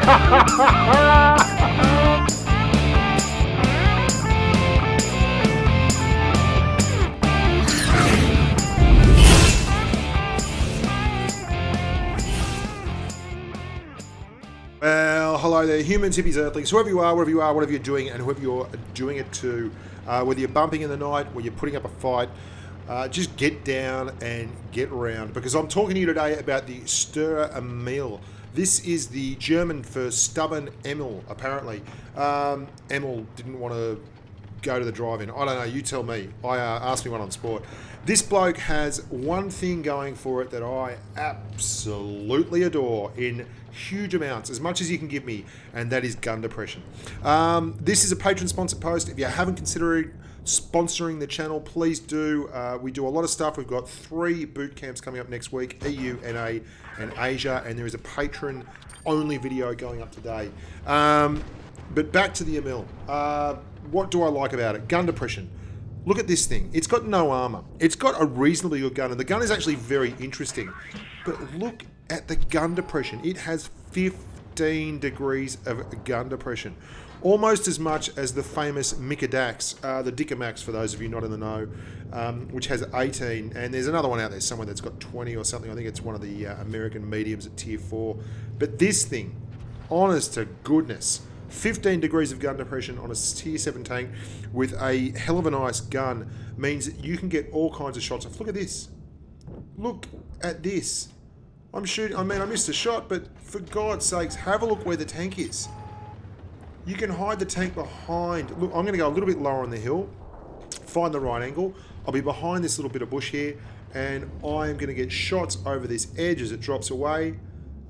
Well, hello there, humans, hippies, earthlings, whoever you are, whatever you're doing, and whoever you're doing it to, whether you're bumping in the night, or you're putting up a fight, just get down and get around, because I'm talking to you today about the Sturer Emil. This is the German for stubborn Emil, apparently. Emil didn't want to go to the drive-in. I don't know, you tell me. I asked me one on Sport. This bloke has one thing going for it that I absolutely adore in huge amounts, as much as you can give me, and that is gun depression. This is a patron-sponsored post. If you haven't considered sponsoring the channel, please do. We do a lot of stuff. We've got 3 boot camps coming up next week, EU, NA, and Asia, and there is a patron-only video going up today. But back to the Emil. What do I like about it? Gun depression. Look at this thing. It's got no armor. It's got a reasonably good gun, and the gun is actually very interesting. But look at the gun depression. It has 15 degrees of gun depression. Almost as much as the famous Mikadax, the Dicamax for those of you not in the know, which has 18. And there's another one out there somewhere that's got 20 or something. I think it's one of the American mediums at tier 4. But this thing, honest to goodness, 15 degrees of gun depression on a tier 7 tank with a hell of a nice gun means that you can get all kinds of shots off. Look at this. Look at this. I'm shooting, I missed a shot, but for God's sakes, have a look where the tank is. You can hide the tank behind. Look, I'm going to go a little bit lower on the hill, find the right angle. I'll be behind this little bit of bush here, and I am going to get shots over this edge as it drops away.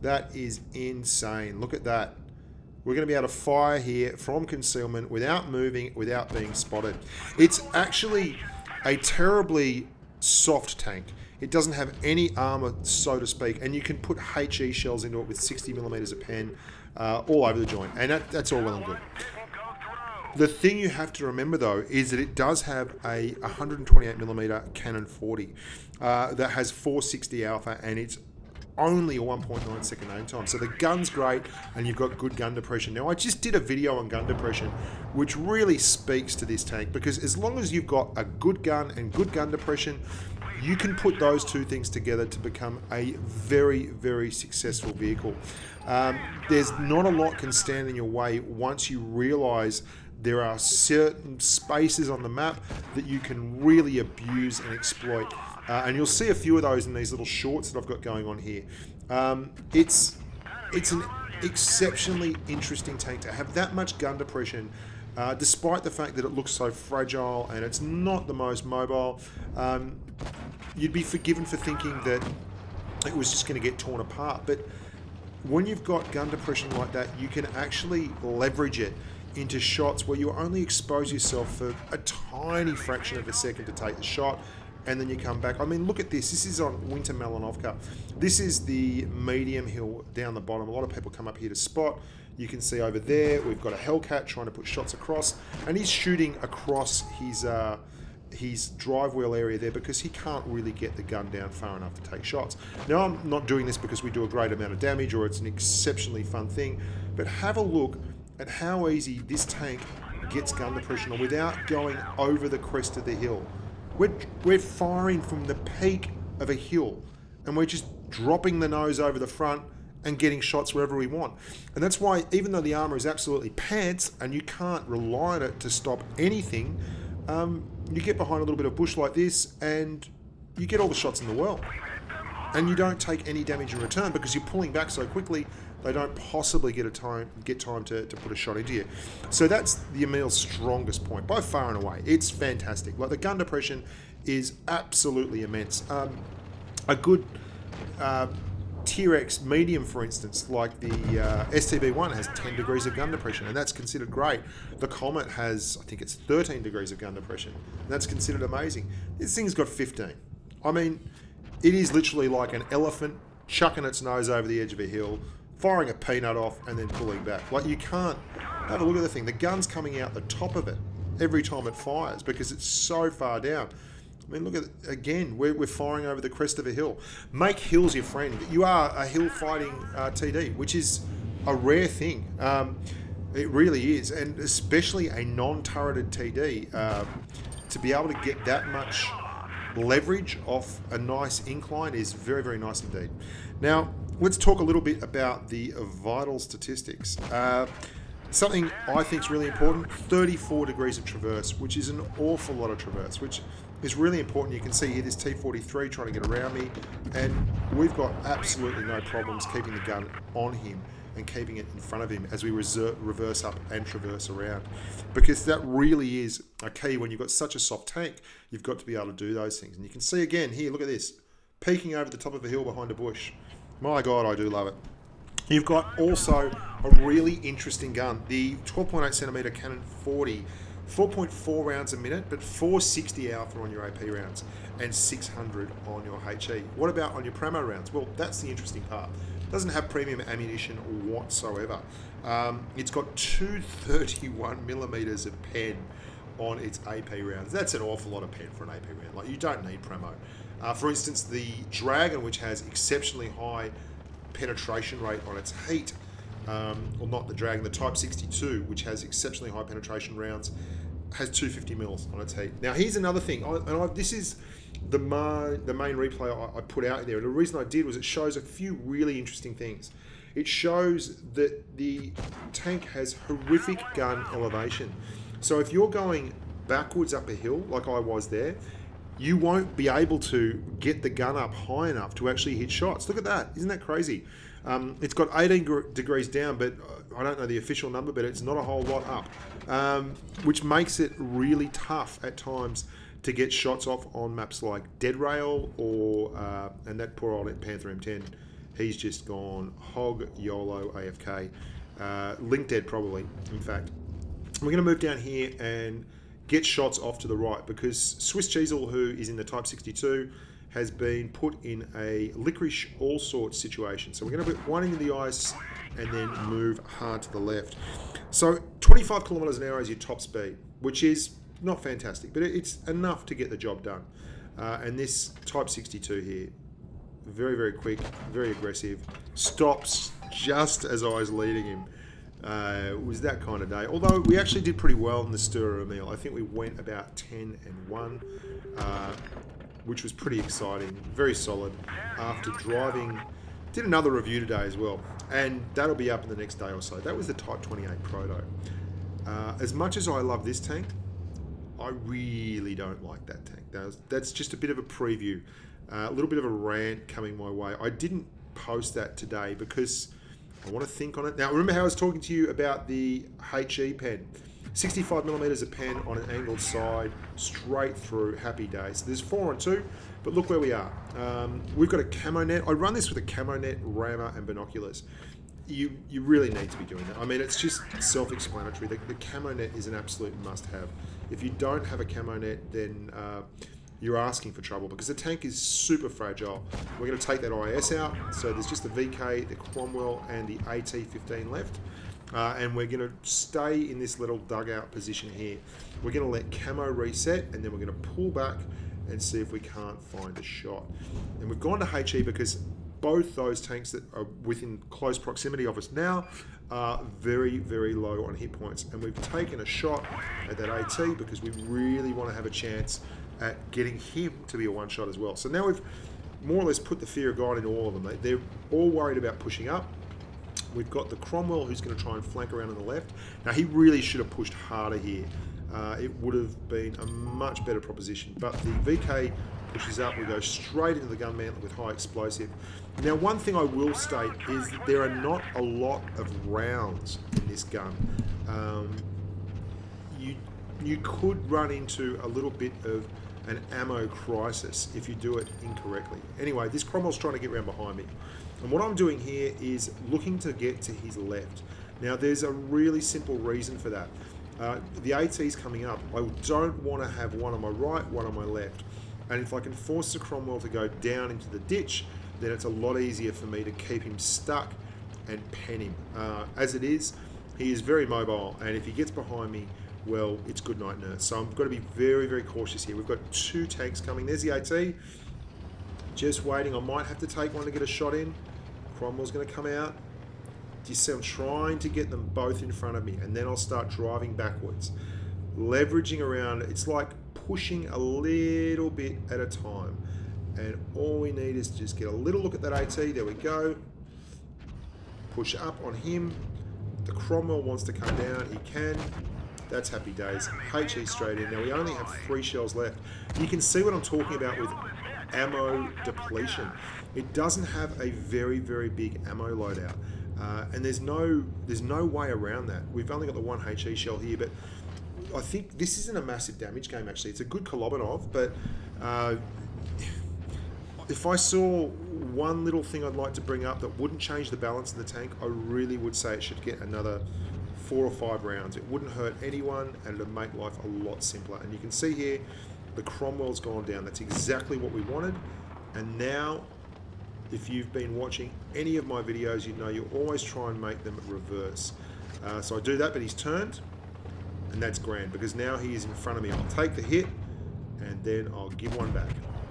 That is insane. Look at that. We're going to be able to fire here from concealment without moving, without being spotted. It's actually a terribly soft tank. It doesn't have any armor, so to speak, and you can put HE shells into it with 60 millimeters of pen all over the joint, and that's all well and good. The thing you have to remember, though, is that it does have a 128 millimeter Canon 40 that has 460 alpha, and it's only a 1.9 second aim time. So the gun's great, and you've got good gun depression. Now, I just did a video on gun depression, which really speaks to this tank, because as long as you've got a good gun and good gun depression, you can put those two things together to become a very, very successful vehicle. There's not a lot can stand in your way once you realize there are certain spaces on the map that you can really abuse and exploit. And you'll see a few of those in these little shorts that I've got going on here. It's an exceptionally interesting tank to have that much gun depression, despite the fact that it looks so fragile and it's not the most mobile. You'd be forgiven for thinking that it was just going to get torn apart. But when you've got gun depression like that, you can actually leverage it into shots where you only expose yourself for a tiny fraction of a second to take the shot, and then you come back. I mean, look at this. This is on Winter Melanovka. This is the medium hill down the bottom. A lot of people come up here to spot. You can see over there, we've got a Hellcat trying to put shots across, and he's shooting across his drive wheel area there because he can't really get the gun down far enough to take shots. Now, I'm not doing this because we do a great amount of damage or it's an exceptionally fun thing, but have a look at how easy this tank gets gun depression without going over the crest of the hill. We're firing from the peak of a hill, and we're just dropping the nose over the front and getting shots wherever we want. And that's why, even though the armor is absolutely pants and you can't rely on it to stop anything, you get behind a little bit of bush like this and you get all the shots in the world. And you don't take any damage in return because you're pulling back so quickly, they don't possibly get time to put a shot into you. So that's the Emil's strongest point, by far and away. It's fantastic. Like, the gun depression is absolutely immense. A good Tier X medium, for instance, like the STB1 has 10 degrees of gun depression, and that's considered great. The Comet has, I think it's 13 degrees of gun depression, and that's considered amazing. This thing's got 15. I mean, it is literally like an elephant chucking its nose over the edge of a hill, firing a peanut off, and then pulling back. Like, you can't have a look at the thing. The gun's coming out the top of it every time it fires because it's so far down. I mean, look at it again. We're firing over the crest of a hill. Make hills your friend. You are a hill fighting TD, which is a rare thing. It really is, and especially a non-turreted TD, to be able to get that much leverage off a nice incline is very, very nice indeed. Now, let's talk a little bit about the vital statistics. Something I think is really important, 34 degrees of traverse, which is an awful lot of traverse, which is really important. You can see here this T43 trying to get around me, and we've got absolutely no problems keeping the gun on him and keeping it in front of him as we reverse up and traverse around. Because that really is a key when you've got such a soft tank, you've got to be able to do those things. And you can see again here, look at this, peeking over the top of a hill behind a bush. My God, I do love it. You've got also a really interesting gun, the 12.8 centimeter Canon 40, 4.4 rounds a minute, but 460 alpha on your AP rounds and 600 on your HE. What about on your Pramo rounds? Well, that's the interesting part. It doesn't have premium ammunition whatsoever. It's got 231 millimeters of pen on its AP rounds. That's an awful lot of pen for an AP round. Like, you don't need Pramo. For instance, the Dragon, which has exceptionally high penetration rate on its heat, or not the Dragon, the Type 62, which has exceptionally high penetration rounds, has 250 mils on its heat. Now, here's another thing, this is the main replay I put out there, and the reason I did was it shows a few really interesting things. It shows that the tank has horrific gun elevation. So if you're going backwards up a hill, like I was there, you won't be able to get the gun up high enough to actually hit shots. Look at that. Isn't that crazy? It's got 18 degrees down, but I don't know the official number, but it's not a whole lot up, which makes it really tough at times to get shots off on maps like Dead Rail or, and that poor old Panther M10, he's just gone hog YOLO AFK. Link dead probably, in fact. We're going to move down here and get shots off to the right, because Swiss Cheezel, who is in the Type 62, has been put in a licorice all sorts situation. So we're going to put one into the ice and then move hard to the left. So 25 kilometers an hour is your top speed, which is not fantastic, but it's enough to get the job done. And this Type 62 here, very, very quick, very aggressive, stops just as I was leading him. It was that kind of day. Although we actually did pretty well in the Sturer Emil. I think we went about 10-1, which was pretty exciting, very solid. After driving, did another review today as well, and that'll be up in the next day or so. That was the Type 28 Proto. As much as I love this tank, I really don't like that tank. That's just a bit of a preview, a little bit of a rant coming my way. I didn't post that today because I want to think on it. Now, remember how I was talking to you about the HE pen? 65 millimeters of pen on an angled side, straight through, happy days. So there's 4-on-2, but look where we are. We've got a camo net. I run this with a camo net, rammer, and binoculars. You really need to be doing that. I mean, it's just self-explanatory. The camo net is an absolute must-have. If you don't have a camo net, then you're asking for trouble, because the tank is super fragile. We're going to take that IS out, so there's just the VK, the Cromwell, and the AT-15 left, and we're going to stay in this little dugout position here. We're going to let camo reset, and then we're going to pull back and see if we can't find a shot. And we've gone to HE because both those tanks that are within close proximity of us now are very, very low on hit points, and we've taken a shot at that AT because we really want to have a chance at getting him to be a one shot as well. So now we've more or less put the fear of God into all of them. They're all worried about pushing up. We've got the Cromwell, who's going to try and flank around on the left. Now, he really should have pushed harder here. It would have been a much better proposition, but the VK pushes up. We go straight into the gun mantlet with high explosive. Now, one thing I will state is that there are not a lot of rounds in this gun. You could run into a little bit of an ammo crisis if you do it incorrectly. Anyway, this Cromwell's trying to get around behind me. And what I'm doing here is looking to get to his left. Now, there's a really simple reason for that. The AT's coming up. I don't want to have one on my right, one on my left. And if I can force the Cromwell to go down into the ditch, then it's a lot easier for me to keep him stuck and pen him. As it is, he is very mobile, and if he gets behind me, well, it's good night, nurse. So I've got to be very, very cautious here. We've got two tanks coming. There's the AT. Just waiting. I might have to take one to get a shot in. Cromwell's going to come out. you see I'm trying to get them both in front of me, and then I'll start driving backwards, leveraging around. It's like pushing a little bit at a time, and all we need is to just get a little look at that AT. There we go. Push up on him. The Cromwell wants to come down. He can. That's happy days. HE straight in. Now we only have 3 shells left. You can see what I'm talking about with ammo depletion. It doesn't have a very, very big ammo loadout. And there's no way around that. We've only got the 1 HE shell here, but I think this isn't a massive damage game actually. It's a good Kolobanov, but if I saw one little thing I'd like to bring up that wouldn't change the balance of the tank, I really would say it should get another 4 or 5 rounds. It wouldn't hurt anyone, and it'd make life a lot simpler. And you can see here, the Cromwell's gone down. That's exactly what we wanted. And now, if you've been watching any of my videos, you know you always try and make them reverse. So I do that, but he's turned, and that's grand, because now he is in front of me. I'll take the hit, and then I'll give one back.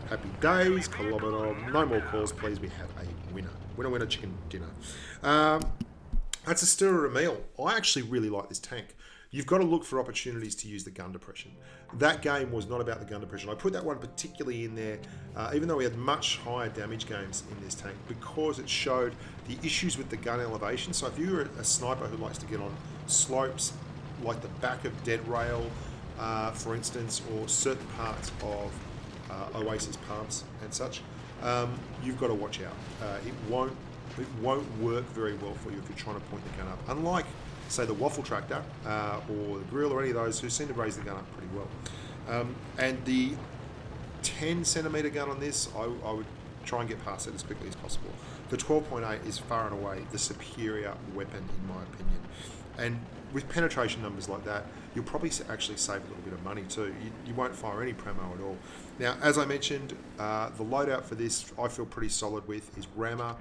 Happy days, Kolobanov. No more calls, please. We have a winner. Winner, winner, chicken dinner. That's a Sturer Emil. I actually really like this tank. You've got to look for opportunities to use the gun depression. That game was not about the gun depression. I put that one particularly in there, even though we had much higher damage games in this tank, because it showed the issues with the gun elevation. So if you're a sniper who likes to get on slopes, like the back of dead rail, for instance, or certain parts of Oasis Palms and such, you've got to watch out. It won't work very well for you if you're trying to point the gun up. Unlike, say, the Waffle Tractor or the Grill or any of those who seem to raise the gun up pretty well. And the 10 centimeter gun on this, I would try and get past it as quickly as possible. The 12.8 is far and away the superior weapon in my opinion. And with penetration numbers like that, you'll probably actually save a little bit of money too. You won't fire any premo at all. Now, as I mentioned, the loadout for this I feel pretty solid with is rammer,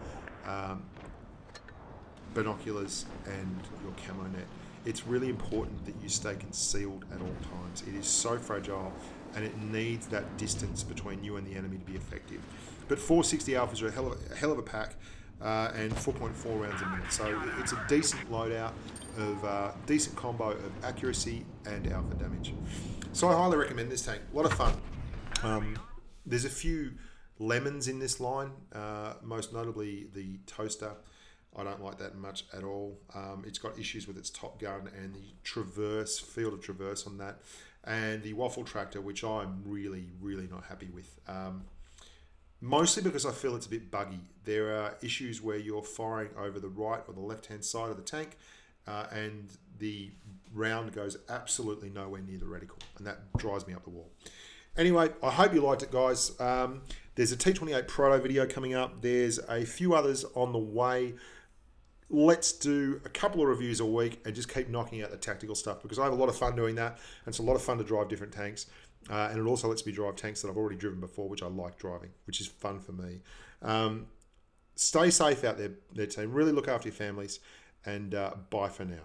binoculars, and your camo net. It's really important that you stay concealed at all times. It is so fragile, and it needs that distance between you and the enemy to be effective. But 460 alphas are a hell of a pack, and 4.4 rounds a minute. So it's a decent loadout of decent combo of accuracy and alpha damage. So I highly recommend this tank. A lot of fun. There's a few lemons in this line, most notably the toaster. I don't like that much at all. It's got issues with its top gun and the field of traverse on that, and the Waffle Tractor, which I'm really, really not happy with. Mostly because I feel it's a bit buggy. There are issues where you're firing over the right or the left-hand side of the tank, and the round goes absolutely nowhere near the reticle, and that drives me up the wall. Anyway, I hope you liked it, guys. There's a T28 Proto video coming up. There's a few others on the way. Let's do a couple of reviews a week and just keep knocking out the tactical stuff, because I have a lot of fun doing that, and it's a lot of fun to drive different tanks. And it also lets me drive tanks that I've already driven before, which I like driving, which is fun for me. Stay safe out there team. Really look after your families, and bye for now.